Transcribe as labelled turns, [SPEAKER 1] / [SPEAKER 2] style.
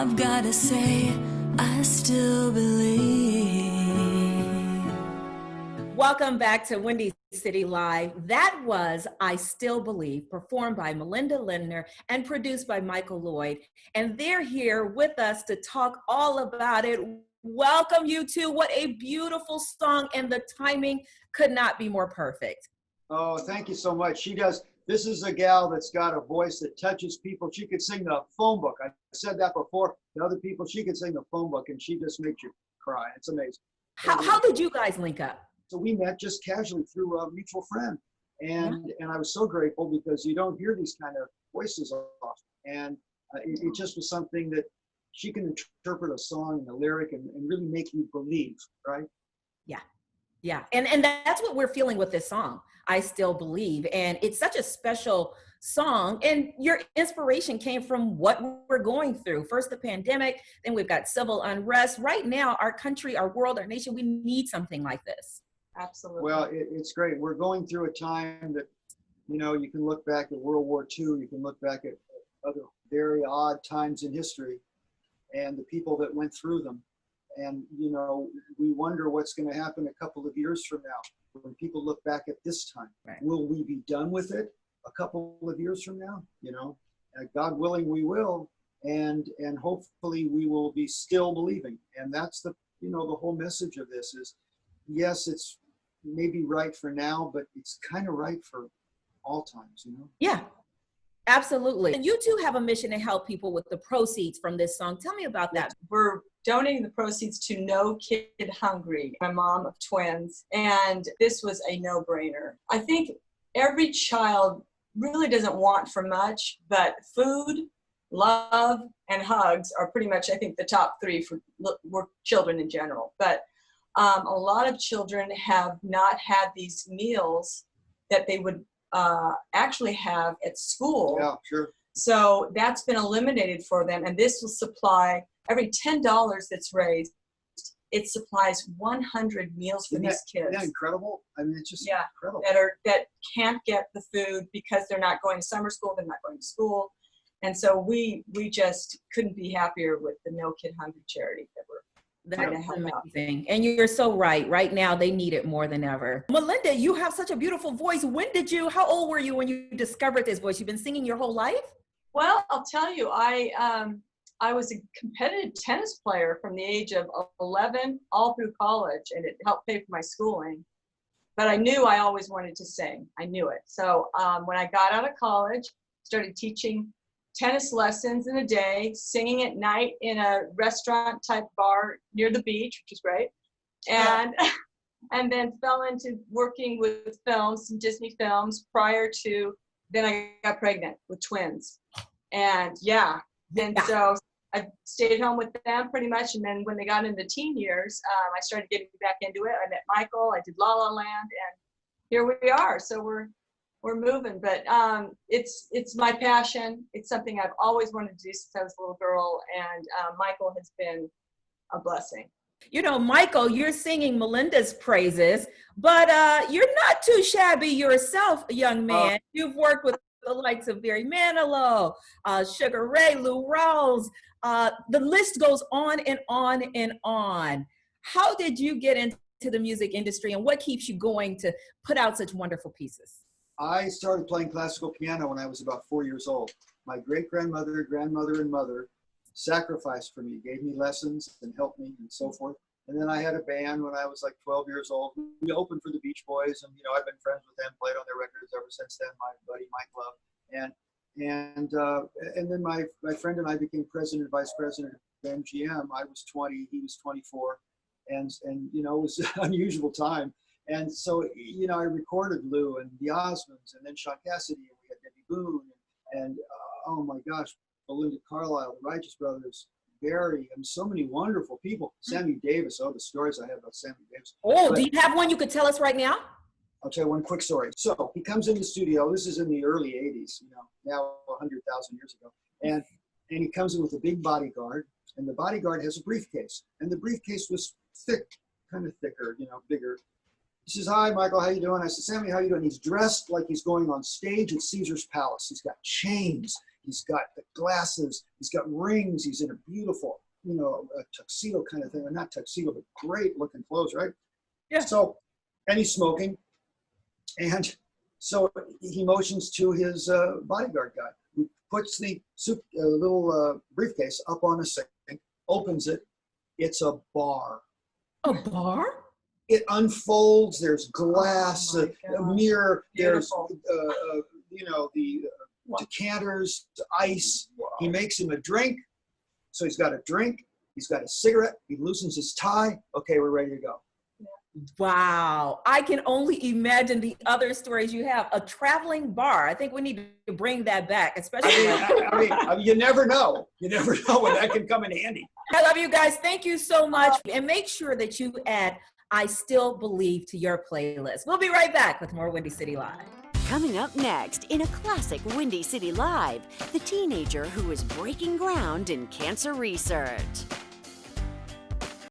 [SPEAKER 1] I've gotta say, I still believe.
[SPEAKER 2] Welcome back to Windy City Live. That was I Still Believe, performed by Melinda Lindner and produced by Michael Lloyd. And they're here with us to talk all about it. Welcome, you two. What a beautiful song, and the timing could not be more perfect.
[SPEAKER 3] Oh, thank you so much. She does. This is a gal that's got a voice that touches people. She could sing the phone book. I said that before to other people. She could sing the phone book, and she just makes you cry. It's amazing.
[SPEAKER 2] How did you guys link up?
[SPEAKER 3] So we met just casually through a mutual friend, and I was so grateful because you don't hear these kind of voices often. And it just was something that she can interpret a song and a lyric and really make you believe, right?
[SPEAKER 2] Yeah. And that's what we're feeling with this song, I Still Believe. And it's such a special song. And your inspiration came from what we're going through. First, the pandemic, then we've got civil unrest. Right now, our country, our world, our nation, we need something like this.
[SPEAKER 4] Absolutely.
[SPEAKER 3] Well, it's great. We're going through a time that, you know, you can look back at World War II, you can look back at other very odd times in history and the people that went through them. And, you know, we wonder what's going to happen a couple of years from now when people look back at this time.
[SPEAKER 2] Right.
[SPEAKER 3] Will we be done with it a couple of years from now? You know, God willing, we will. And hopefully we will be still believing. And that's the, you know, the whole message of this is, yes, it's maybe right for now, but it's kind of right for all times, you know?
[SPEAKER 2] Yeah, absolutely. And you two have a mission to help people with the proceeds from this song. Tell me about that.
[SPEAKER 4] We're donating the proceeds to No Kid Hungry, my mom of twins, and this was a no-brainer. I think every child really doesn't want for much, but food, love, and hugs are pretty much, I think, the top three for children in general. But a lot of children have not had these meals that they would actually have at school.
[SPEAKER 3] Yeah, sure.
[SPEAKER 4] So that's been eliminated for them, and this will supply every $10 that's raised, it supplies 100 meals for these kids.
[SPEAKER 3] Isn't that incredible? I mean, it's just incredible.
[SPEAKER 4] That can't get the food because they're not going to summer school, they're not going to school. And so we just couldn't be happier with the No Kid Hungry charity that we're trying to help
[SPEAKER 2] amazing.
[SPEAKER 4] out.
[SPEAKER 2] And you're so right. Right now, they need it more than ever. Melinda, you have such a beautiful voice. How old were you when you discovered this voice? You've been singing your whole life?
[SPEAKER 4] Well, I'll tell you, I was a competitive tennis player from the age of 11 all through college, and it helped pay for my schooling. But I knew I always wanted to sing. I knew it. So when I got out of college, started teaching tennis lessons in a day, singing at night in a restaurant type bar near the beach, which is great. And and then fell into working with films, some Disney films prior to, then I got pregnant with twins. And so I stayed home with them pretty much. And then when they got into teen years, I started getting back into it. I met Michael, I did La La Land, and here we are. So we're moving, but it's my passion. It's something I've always wanted to do since I was a little girl, and Michael has been a blessing.
[SPEAKER 2] You know, Michael, you're singing Melinda's praises, but you're not too shabby yourself, young man. You've worked with the likes of Barry Manilow, Sugar Ray, Lou Rawls. The list goes on and on and on. How did you get into the music industry, and what keeps you going to put out such wonderful pieces?
[SPEAKER 3] I started playing classical piano when I was about 4 years old. My great-grandmother, grandmother, and mother sacrificed for me, gave me lessons and helped me and so forth. And then I had a band when I was like 12 years old. We opened for the Beach Boys, and, you know, I've been friends with them, played on their records ever since then, my buddy Mike Love. And then my friend and I became president and vice president of MGM. I was 20, he was 24. And you know, it was an unusual time. And so, you know, I recorded Lou and the Osmonds, and then Sean Cassidy, and we had Debbie Boone, and oh my gosh, Belinda Carlisle, the Righteous Brothers, Barry, and so many wonderful people. Sammy Davis, the stories I have about Sammy Davis.
[SPEAKER 2] Do you have one you could tell us right now?
[SPEAKER 3] I'll tell you one quick story. So he comes in the studio, this is in the early 80s, you know, now 100,000 years ago, and he comes in with a big bodyguard, and the bodyguard has a briefcase, and the briefcase was thick, kind of thicker, you know, bigger. He says, "Hi, Michael, how you doing?" I said, "Sammy, how you doing?" He's dressed like he's going on stage at Caesar's Palace. He's got chains. He's got the glasses. He's got rings. He's in a beautiful, a tuxedo kind of thing. Or not tuxedo, but great looking clothes, right?
[SPEAKER 2] Yeah.
[SPEAKER 3] So, and he's smoking. And so he motions to his bodyguard guy, who puts the little briefcase up on a sink, opens it. It's a bar.
[SPEAKER 2] A bar?
[SPEAKER 3] It unfolds. There's glass,
[SPEAKER 4] Oh
[SPEAKER 3] a
[SPEAKER 4] my
[SPEAKER 3] mirror.
[SPEAKER 4] Beautiful.
[SPEAKER 3] There's, the decanters, ice. He makes him a drink. So he's got a drink. He's got a cigarette. He loosens his tie. Okay, we're ready to go.
[SPEAKER 2] Wow. I can only imagine the other stories you have. A traveling bar. I think we need to bring that back, especially.
[SPEAKER 3] I mean, you never know. You never know when that can come in handy.
[SPEAKER 2] I love you guys. Thank you so much. And make sure that you add I Still Believe to your playlist. We'll be right back with more Windy City Live.
[SPEAKER 5] Coming up next in a classic Windy City Live, the teenager who is breaking ground in cancer research.